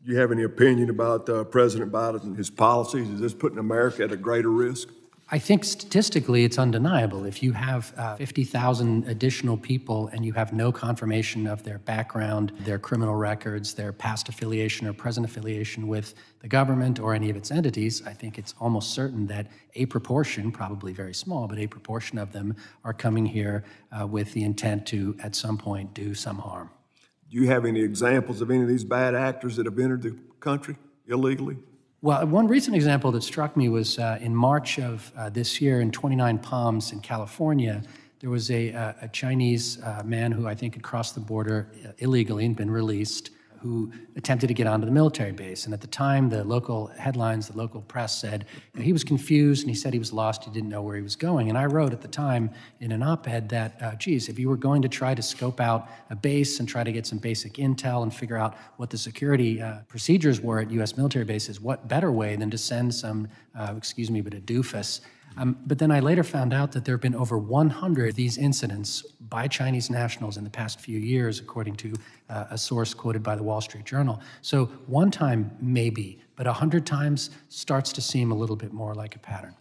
Do you have any opinion about President Biden and his policies? Is this putting America at a greater risk? I think statistically it's undeniable. If you have 50,000 additional people and you have no confirmation of their background, their criminal records, their past affiliation or present affiliation with the government or any of its entities, I think it's almost certain that a proportion, probably very small, but a proportion of them are coming here with the intent to, at some point, do some harm. Do you have any examples of any of these bad actors that have entered the country illegally? Well, one recent example that struck me was in March of this year in 29 Palms in California, there was a Chinese man who I think had crossed the border illegally and been released, who attempted to get onto the military base. And at the time, the local headlines, the local press said he was confused and he said he was lost, he didn't know where he was going. And I wrote at the time in an op-ed that, geez, if you were going to try to scope out a base and try to get some basic intel and figure out what the security procedures were at U.S. military bases, what better way than to send some, excuse me, but a doofus. But then I later found out that there have been over 100 of these incidents by Chinese nationals in the past few years, according to a source quoted by the Wall Street Journal. So one time, maybe, but 100 times starts to seem a little bit more like a pattern.